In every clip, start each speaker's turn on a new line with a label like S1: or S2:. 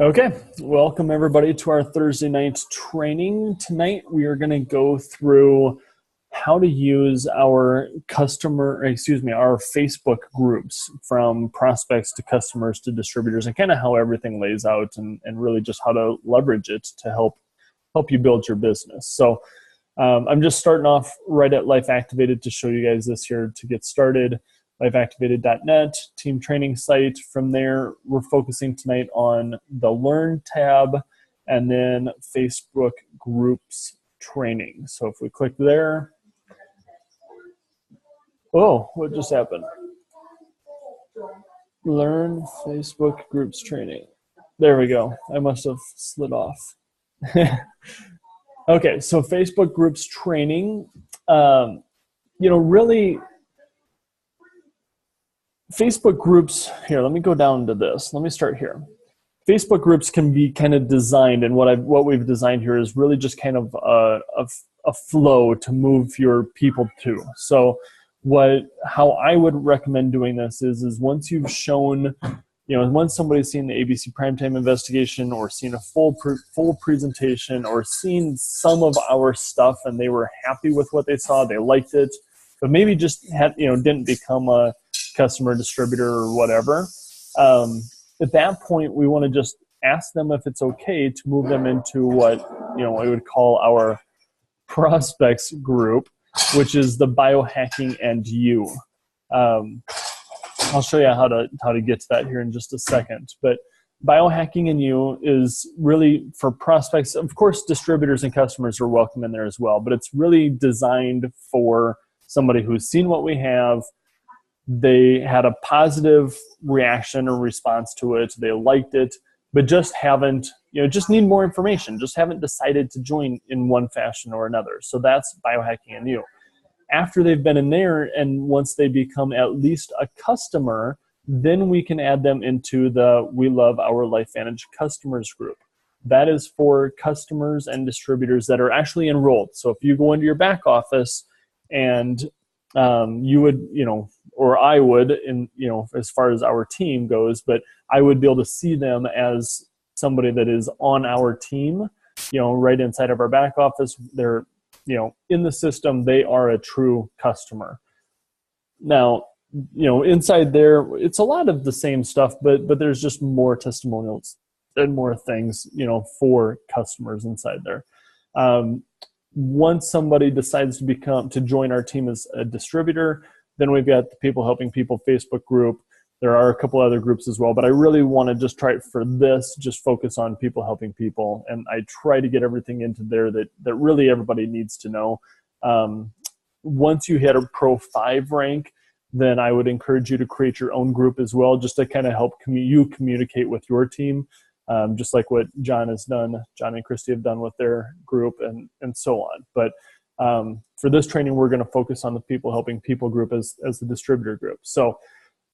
S1: Okay, welcome everybody to our Thursday night training. Tonight we are going to go through how to use our our Facebook groups from prospects to customers to distributors, and kind of how everything lays out, and really just how to leverage it to help you build your business. So I'm just starting off right at Life Activated to show you guys this here to get started. lifeactivated.net, team training site. From there, we're focusing tonight on the Learn tab and then Facebook groups training. So if we click there, oh, what just happened? Learn Facebook groups training. There we go. I must have slid off. Okay, so Facebook groups training, really, Facebook groups, here, let me go down to this. Let me start here. Facebook groups can be kind of designed, and what we've designed here is really just kind of a flow to move your people to. So how I would recommend doing this is once you've shown, once somebody's seen the ABC Primetime Investigation or seen a full presentation or seen some of our stuff and they were happy with what they saw, they liked it, but maybe just didn't become a customer, distributor, or whatever. At that point, we want to just ask them if it's okay to move them into what we would call our prospects group, which is the Biohacking and You. I'll show you how to get to that here in just a second. But Biohacking and You is really for prospects. Of course, distributors and customers are welcome in there as well, but it's really designed for somebody who's seen what we have. They had a positive reaction or response to it. They liked it, but just haven't, just need more information. Just haven't decided to join in one fashion or another. So that's Biohacking and You. After they've been in there, and once they become at least a customer, then we can add them into the We Love Our LifeVantage customers group. That is for customers and distributors that are actually enrolled. So if you go into your back office and you would, or I would, as far as our team goes, but I would be able to see them as somebody that is on our team, right inside of our back office. They're, in the system, they are a true customer. Now, inside there, it's a lot of the same stuff, but there's just more testimonials and more things, for customers inside there. Once somebody decides to join our team as a distributor, then we've got the People Helping People Facebook group. There are a couple other groups as well, but I really want to just try for this, just focus on People Helping People. And I try to get everything into there that really everybody needs to know. Once you hit a Pro 5 rank, then I would encourage you to create your own group as well, just to kind of help you communicate with your team. Just like what John and Christy have done with their group and so on. But for this training, we're going to focus on the People Helping People group as the distributor group. So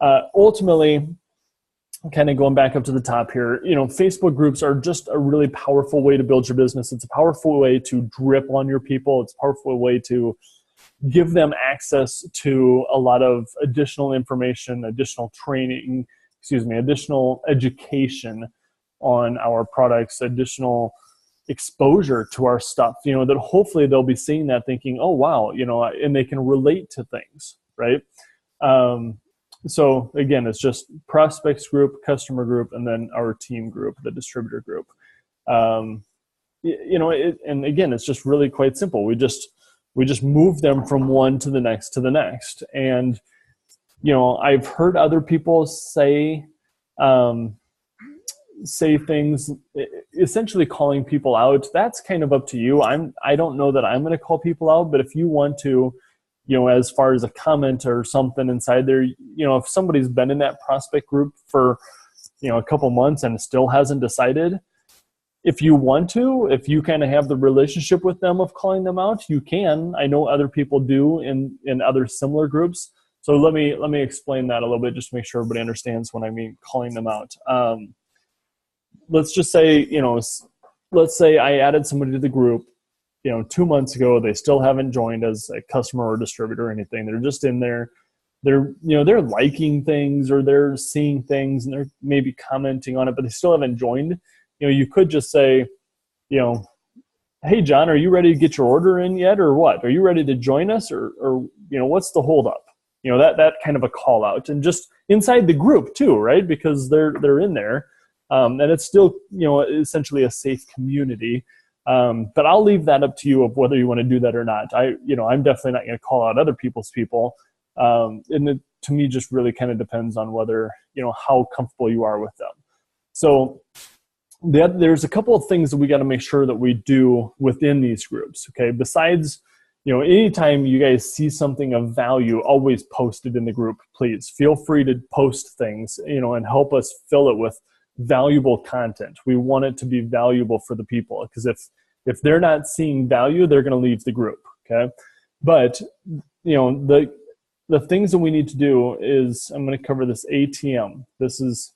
S1: ultimately, kind of going back up to the top here, Facebook groups are just a really powerful way to build your business. It's a powerful way to drip on your people. It's a powerful way to give them access to a lot of additional information, additional training, additional education on our products, additional exposure to our stuff, that hopefully they'll be seeing that thinking, oh, wow, and they can relate to things, right? So again, it's just prospects group, customer group, and then our team group, the distributor group. And again, it's just really quite simple. We just move them from one to the next. And, I've heard other people say things, essentially calling people out. That's kind of up to you. I don't know that I'm going to call people out, but if you want to, as far as a comment or something inside there, if somebody's been in that prospect group for, a couple months and still hasn't decided, if you want to, if you kind of have the relationship with them of calling them out, you can. I know other people do in other similar groups. So let me explain that a little bit, just to make sure everybody understands when I mean calling them out. Let's just say, let's say I added somebody to the group, 2 months ago. They still haven't joined as a customer or distributor or anything. They're just in there. they're liking things or they're seeing things and they're maybe commenting on it, but they still haven't joined. You could just say, hey, John, are you ready to get your order in yet or what? Are you ready to join us or what's the holdup? That kind of a call out, and just inside the group too, right? Because they're in there, and it's still, essentially a safe community. But I'll leave that up to you of whether you want to do that or not. I'm definitely not going to call out other people's people. And it, to me, just really kind of depends on whether, how comfortable you are with them. So there's a couple of things that we got to make sure that we do within these groups. Okay. Besides, anytime you guys see something of value, always post it in the group, please. Feel free to post things, and help us fill it with valuable content. We want it to be valuable for the people, because if they're not seeing value, they're going to leave the group. Okay. But, the things that we need to do is, I'm going to cover this ATM. This is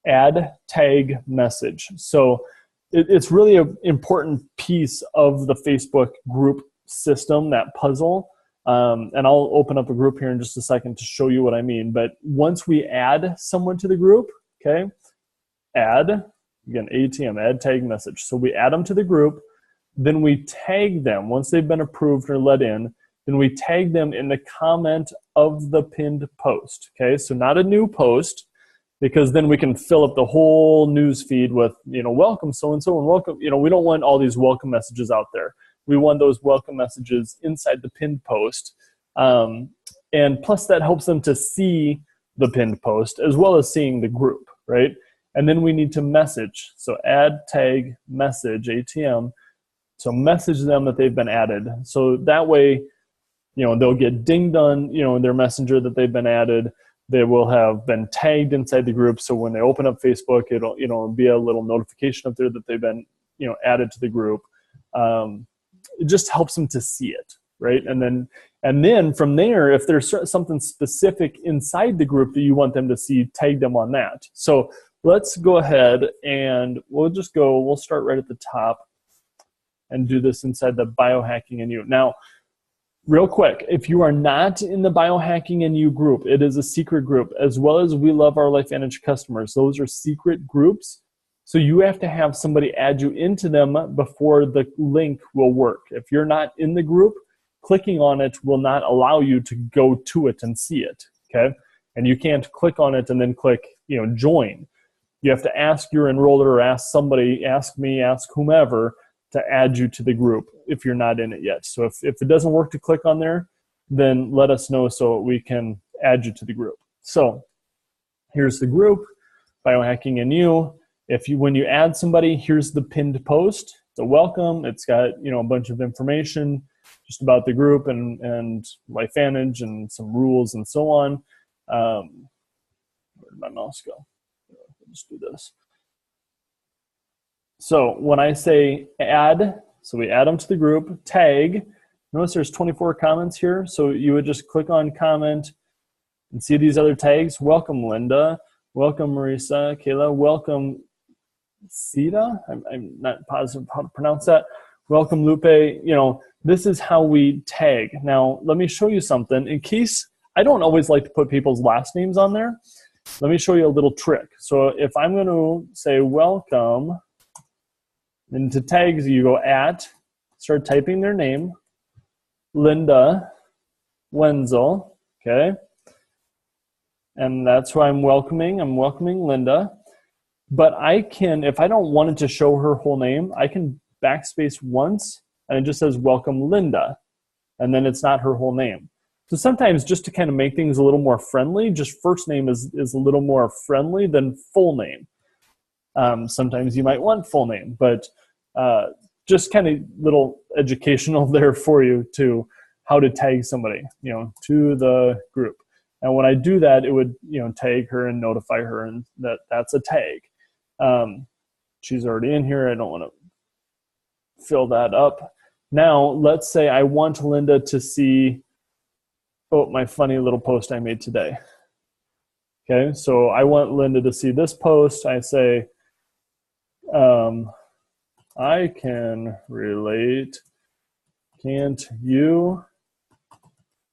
S1: add, tag, message. So it's really an important piece of the Facebook group system, that puzzle. And I'll open up a group here in just a second to show you what I mean. But once we add someone to the group, okay, add, again, ATM, add, tag, message. So we add them to the group, then we tag them. Once they've been approved or let in, then we tag them in the comment of the pinned post. Okay, so not a new post, because then we can fill up the whole news feed with, welcome so-and-so and welcome. We don't want all these welcome messages out there. We want those welcome messages inside the pinned post. And plus that helps them to see the pinned post as well as seeing the group, right? And then we need to message. So add, tag, message, ATM. So message them that they've been added. So that way, they'll get dinged on, their messenger that they've been added. They will have been tagged inside the group. So when they open up Facebook, it'll, be a little notification up there that they've been, added to the group. It just helps them to see it, right? And then from there, if there's something specific inside the group that you want them to see, tag them on that. So let's go ahead and we'll start right at the top and do this inside the Biohacking and You. Now, real quick, if you are not in the Biohacking and You group, it is a secret group, as well as We Love Our LifeVantage customers. Those are secret groups. So you have to have somebody add you into them before the link will work. If you're not in the group, clicking on it will not allow you to go to it and see it, okay? And you can't click on it and then click, join. You have to ask your enroller or ask somebody, ask me, ask whomever, to add you to the group if you're not in it yet. So if it doesn't work to click on there, then let us know so we can add you to the group. So here's the group, Biohacking and You. When you add somebody, here's the pinned post, the welcome. It's got, a bunch of information just about the group and LifeVantage and some rules and so on. Where did my mouse go? Let's do this. So when I say add, so we add them to the group, tag, notice there's 24 comments here. So you would just click on comment and see these other tags. Welcome, Linda. Welcome, Marisa. Kayla. Welcome, Sita. I'm not positive how to pronounce that. Welcome, Lupe. This is how we tag. Now, let me show you something. In case, I don't always like to put people's last names on there. Let me show you a little trick. So if I'm going to say welcome, into tags, you go start typing their name, Linda Wenzel, okay? And that's who I'm welcoming. I'm welcoming Linda. But I can, if I don't want it to show her whole name, I can backspace once, and it just says welcome Linda. And then it's not her whole name. So sometimes just to kind of make things a little more friendly, just first name is a little more friendly than full name. Sometimes you might want full name, but just kind of little educational there for you to how to tag somebody, to the group. And when I do that, it would, tag her and notify her, and that's a tag. She's already in here. I don't want to fill that up. Now, let's say I want Linda to see, my funny little post I made today. Okay, so I want Linda to see this post. I say, I can relate. Can't you?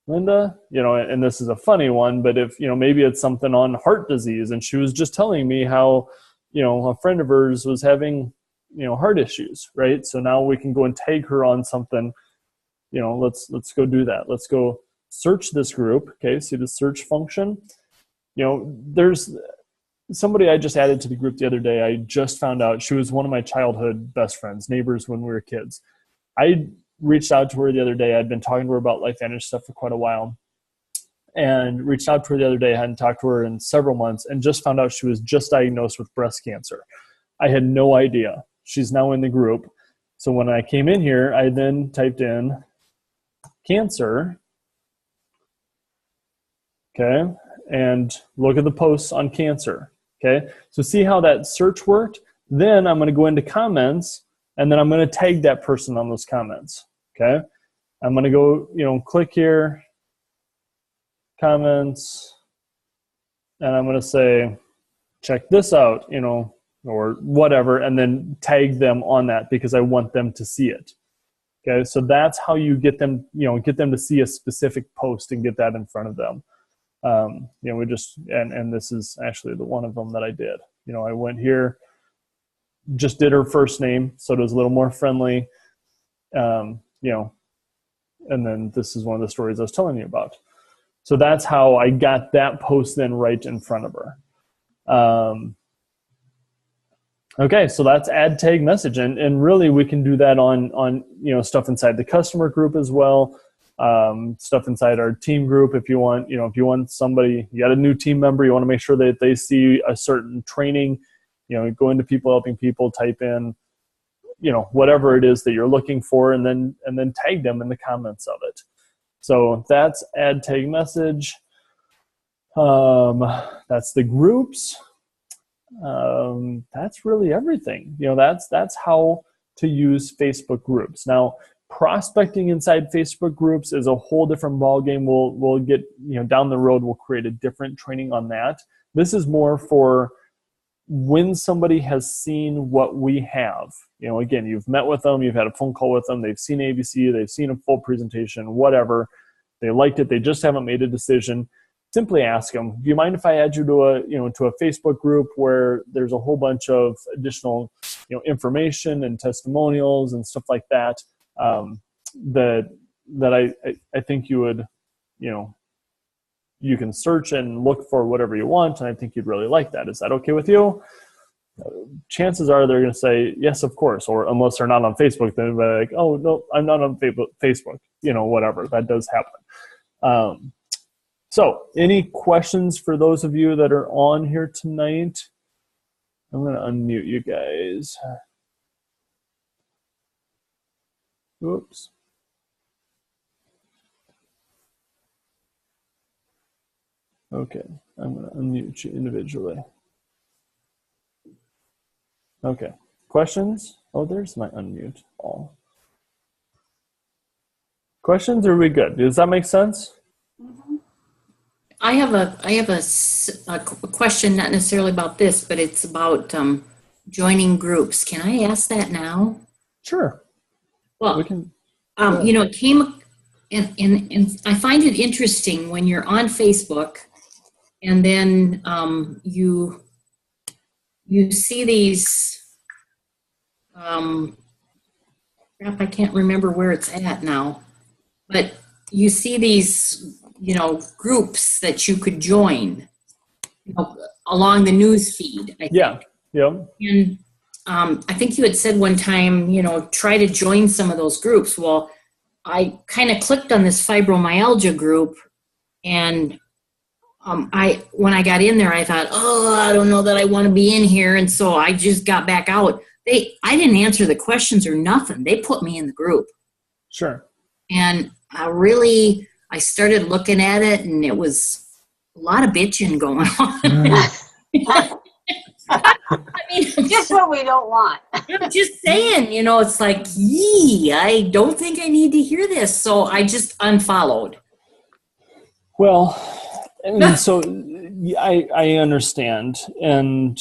S1: Linda, and this is a funny one, but if, maybe it's something on heart disease, and she was just telling me how, a friend of hers was having, heart issues, right? So now we can go and tag her on something, let's go do that. Let's go search this group. Okay. See the search function. There's somebody I just added to the group the other day. I just found out she was one of my childhood best friends, neighbors when we were kids. I reached out to her the other day. I'd been talking to her about LifeVantage stuff for quite a while, and reached out to her the other day. I hadn't talked to her in several months, and just found out she was just diagnosed with breast cancer. I had no idea. She's now in the group. So when I came in here, I then typed in cancer. Okay. And look at the posts on cancer. Okay. So see how that search worked? Then I'm going to go into comments, and then I'm going to tag that person on those comments. Okay. I'm going to go, click here, comments, and I'm going to say, check this out, or whatever, and then tag them on that because I want them to see it. Okay. So that's how you get them, get them to see a specific post and get that in front of them. We just, and this is actually the one of them that I did. I went here, just did her first name, so it was a little more friendly. And then this is one of the stories I was telling you about. So that's how I got that post then right in front of her. Okay, so that's add tag message, and really we can do that on stuff inside the customer group as well. Stuff inside our team group. If you want somebody, you got a new team member, you want to make sure that they see a certain training, go into people helping people, type in, whatever it is that you're looking for, and then tag them in the comments of it. So that's add tag message. That's the groups. That's really everything. That's how to use Facebook groups. Now, prospecting inside Facebook groups is a whole different ballgame. We'll get, down the road, we'll create a different training on that. This is more for when somebody has seen what we have. Again, you've met with them, you've had a phone call with them, they've seen ABC, they've seen a full presentation, whatever. They liked it, they just haven't made a decision. Simply ask them, do you mind if I add you to a Facebook group where there's a whole bunch of additional, information and testimonials and stuff like that, that I think you would, you can search and look for whatever you want, and I think you'd really like that. Is that okay with you? Chances are they're going to say, yes, of course, or unless they're not on Facebook, then they're like, oh, no, I'm not on Facebook, whatever. That does happen. So any questions for those of you that are on here tonight? I'm going to unmute you guys. Oops. Okay, I'm going to unmute you individually. Okay, questions? Oh, there's my unmute all. Questions, or are we good? Does that make sense?
S2: Mm-hmm. I have a question, not necessarily about this, but it's about joining groups. Can I ask that now?
S1: Sure.
S2: Well, we can. It came, and I find it interesting when you're on Facebook, and then you see these. Crap, I can't remember where it's at now, but you see these, groups that you could join, along the news feed. I think.
S1: Yeah.
S2: And I think you had said one time, try to join some of those groups. Well, I kind of clicked on this fibromyalgia group, and when I got in there, I thought, oh, I don't know that I want to be in here, and so I just got back out. I didn't answer the questions or nothing. They put me in the group.
S1: Sure.
S2: And I started looking at it, and it was a lot of bitching going on. I mean,
S3: just what we don't want.
S2: I'm just saying, it's like, I don't think I need to hear this. So I just unfollowed.
S1: Well, so I understand. And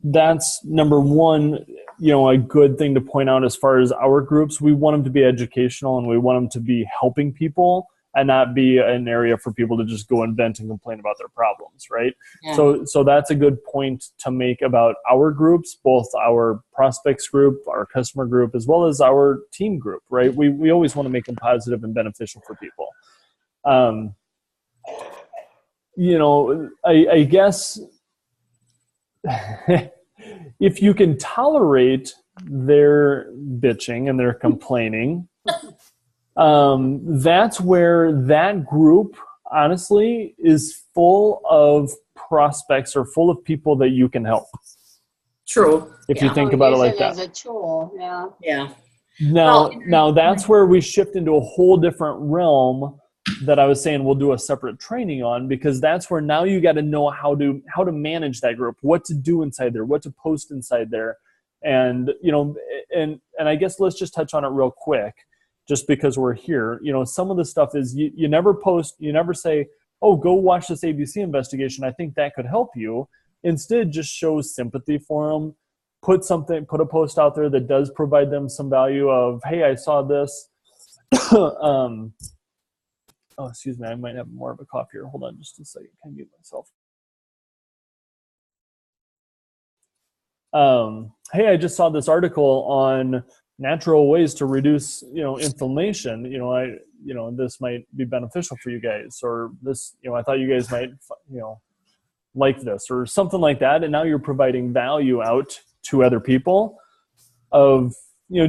S1: that's number one, a good thing to point out as far as our groups. We want them to be educational, and we want them to be helping people. and not be an area for people to just go and vent and complain about their problems, right?
S2: Yeah.
S1: So that's a good point to make about our groups, both our prospects group, our customer group, as well as our team group, right? We always want to make them positive and beneficial for people. I guess if you can tolerate their bitching and their complaining, that's where that group, honestly, is full of prospects or full of people that you can help.
S2: True.
S1: If you think about it like that.
S3: As a tool, yeah.
S2: Yeah.
S1: Now that's where we shift into a whole different realm that I was saying we'll do a separate training on, because that's where now you got to know how to manage that group, what to do inside there, what to post inside there. And, and I guess let's just touch on it real quick, just because we're here. Some of the stuff is you never post, you never say, oh, go watch this ABC investigation, I think that could help you. Instead, just show sympathy for them. Put a post out there that does provide them some value of, hey, I saw this. Oh, excuse me, I might have more of a cough here. Hold on just a second. Can I mute myself? Hey, I just saw this article on natural ways to reduce, inflammation. This might be beneficial for you guys, or this, I thought you guys might, like this, or something like that. And now you're providing value out to other people of,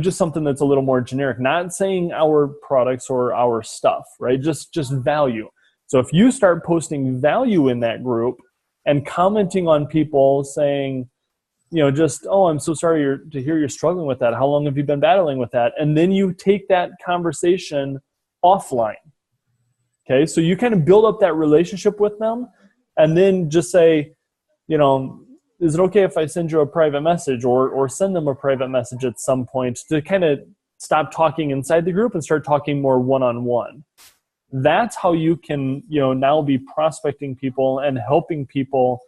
S1: just something that's a little more generic, not saying our products or our stuff, right? Just value. So if you start posting value in that group and commenting on people saying, oh, I'm so sorry to hear you're struggling with that. How long have you been battling with that? And then you take that conversation offline. Okay. So you kind of build up that relationship with them, and then just say, is it okay if I send you a private message, or send them a private message at some point, to kind of stop talking inside the group and start talking more one-on-one? That's how you can, now be prospecting people and helping people.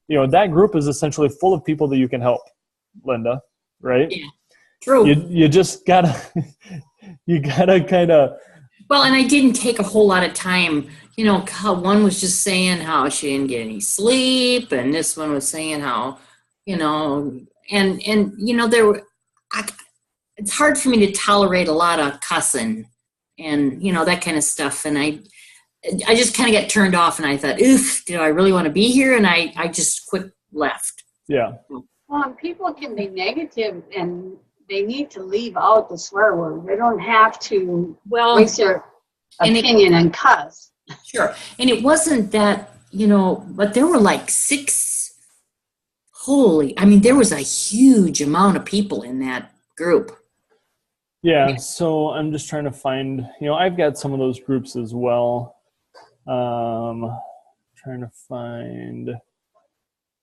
S1: That group is essentially full of people that you can help, Linda, right?
S2: Yeah, true.
S1: You just gotta, kind of.
S2: Well, and I didn't take a whole lot of time. How one was just saying how she didn't get any sleep, and this one was saying how, there were, it's hard for me to tolerate a lot of cussing and, that kind of stuff. And I just kind of got turned off, and I thought, oof, do I really want to be here? And I just left.
S1: Yeah.
S3: Well, people can be negative, and they need to leave out the swear word. They don't have to waste their opinion and cuss.
S2: Sure. And it wasn't that, but there were like there was a huge amount of people in that group.
S1: Yeah. So I'm just trying to find, I've got some of those groups as well. Trying to find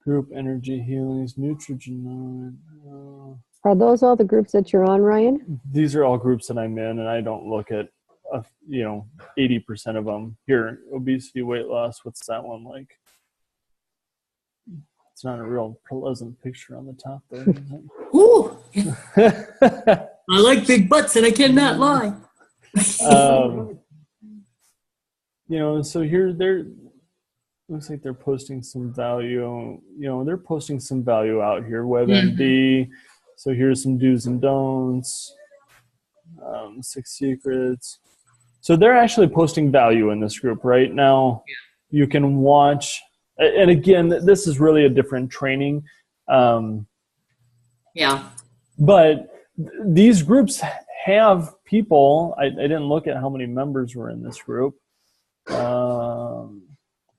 S1: group energy healings, Neutrogena.
S4: Are those all the groups that you're on, Ryan?
S1: These are all groups that I'm in, and I don't look at, 80% of them. Here, obesity, weight loss, what's that one like? It's not a real pleasant picture on the top there.
S2: Ooh! I like big butts, and I cannot lie.
S1: So here looks like they're posting some value. They're posting some value out here. WebMD. Mm-hmm. So here's some do's and don'ts. 6 secrets. So they're actually posting value in this group right now. You can watch, and again, this is really a different training. But these groups have people. I didn't look at how many members were in this group.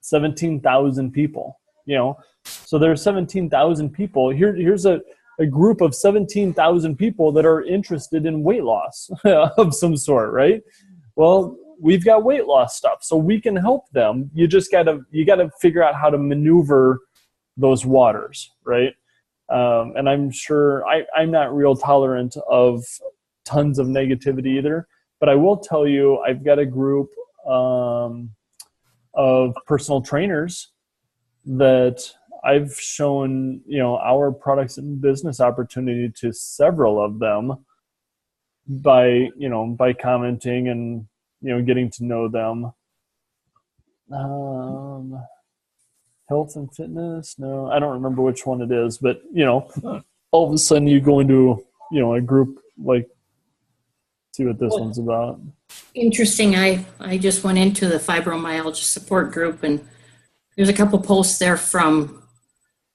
S1: 17,000 people. So there's 17,000 people. Here's a group of 17,000 people that are interested in weight loss of some sort, right? Well, we've got weight loss stuff, so we can help them. You gotta figure out how to maneuver those waters, right? And I'm sure I'm not real tolerant of tons of negativity either, but I will tell you, I've got a group of personal trainers that I've shown, our products and business opportunity to several of them by commenting and, getting to know them. Health and fitness. No, I don't remember which one it is, but all of a sudden you go into, a group, like, see what this one's about.
S2: Interesting. I just went into the fibromyalgia support group, and there's a couple posts there from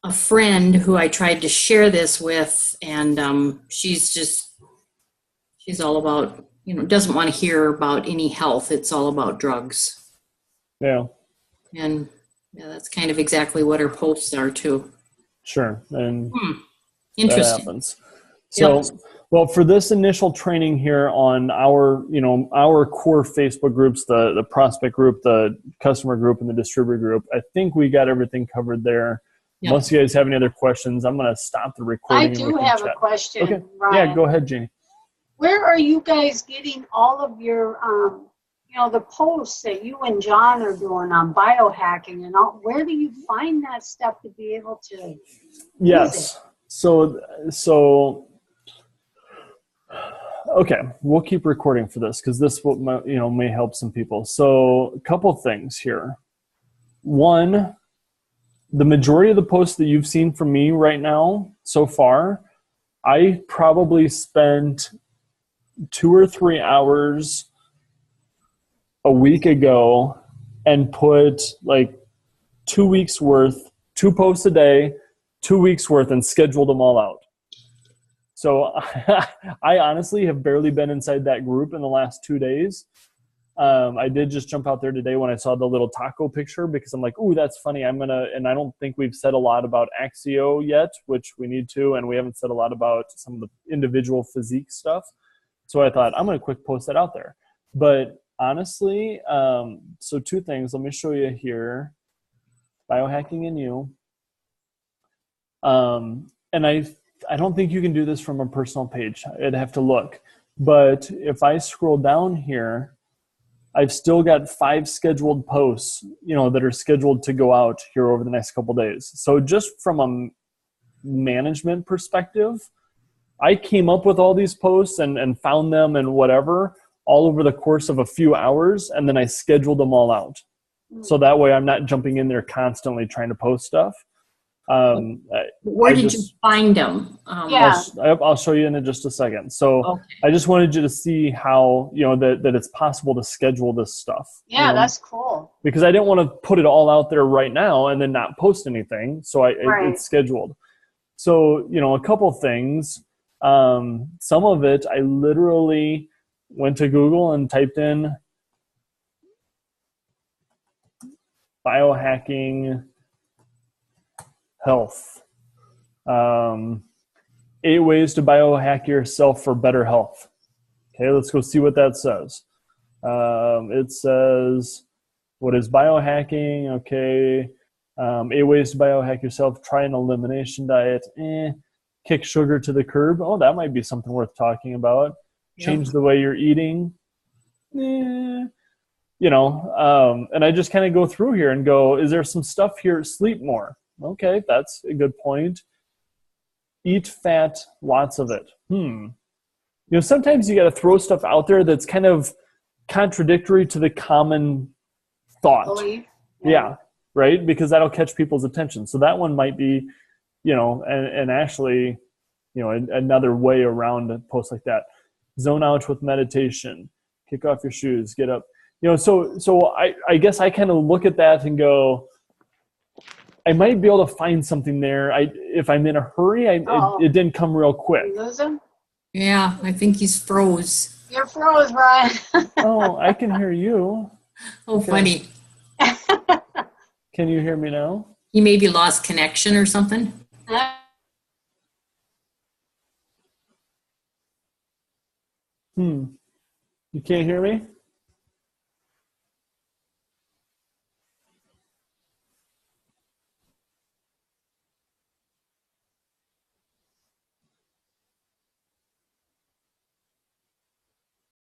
S2: a friend who I tried to share this with, and she's all about, doesn't want to hear about any health. It's all about drugs.
S1: Yeah.
S2: And that's kind of exactly what her posts are too.
S1: Sure. And
S2: Interesting.
S1: that happens. So,
S2: Yep.
S1: Well, for this initial training here on our core Facebook groups, the prospect group, the customer group, and the distributor group, I think we got everything covered there.
S2: Yep.
S1: Unless you guys have any other questions, I'm going to stop the recording.
S3: I do have a question,
S1: Okay.
S3: Ryan.
S1: Yeah, go ahead, Jeannie.
S3: Where are you guys getting all of your, the posts that you and John are doing on biohacking and all? Where do you find that stuff to be able to
S1: Yes.
S3: use it?
S1: So, okay, we'll keep recording for this because this will, may help some people. So, a couple things here. One, the majority of the posts that you've seen from me right now so far, I probably spent 2 or 3 hours a week ago and put like 2 weeks worth, 2 posts a day, 2 weeks worth, and scheduled them all out. So I honestly have barely been inside that group in the last 2 days. I did just jump out there today when I saw the little taco picture because I'm like, ooh, that's funny. And I don't think we've said a lot about Axio yet, which we need to, and we haven't said a lot about some of the individual physique stuff. So I thought I'm going to quick post that out there. But honestly, so 2 things. Let me show you here. Biohacking in You. And I don't think you can do this from a personal page. I'd have to look. But if I scroll down here, I've still got 5 scheduled posts, that are scheduled to go out here over the next couple days. So just from a management perspective, I came up with all these posts and found them and whatever all over the course of a few hours, and then I scheduled them all out. So that way I'm not jumping in there constantly trying to post stuff.
S2: Where did you find them?
S1: I'll show you in just a second. So
S2: Okay.
S1: I just wanted you to see how, that it's possible to schedule this stuff.
S3: Yeah, that's cool.
S1: Because I didn't want to put it all out there right now and then not post anything. So it's scheduled. So, a couple things. Some of it, I literally went to Google and typed in biohacking health. 8 ways to biohack yourself for better health. Okay, let's go see what that says. It says, what is biohacking? Okay. 8 ways to biohack yourself. Try an elimination diet. Kick sugar to the curb. Oh, that might be something worth talking about. Change the way you're eating. And I just kind of go through here and go, is there some stuff here? Sleep more. Okay, that's a good point. Eat fat, lots of it. Sometimes you got to throw stuff out there that's kind of contradictory to the common thought. Yeah, right? Because that'll catch people's attention. So that one might be, and actually, another way around a post like that. Zone out with meditation. Kick off your shoes. Get up. So I guess I kind of look at that and go, I might be able to find something there. If I'm in a hurry, it didn't come real quick.
S3: You lose him?
S2: Yeah, I think he's froze.
S3: You're froze, Ryan.
S1: Oh, I can hear you.
S2: Oh, funny.
S1: Can you hear me now?
S2: He maybe lost connection or something.
S1: You can't hear me?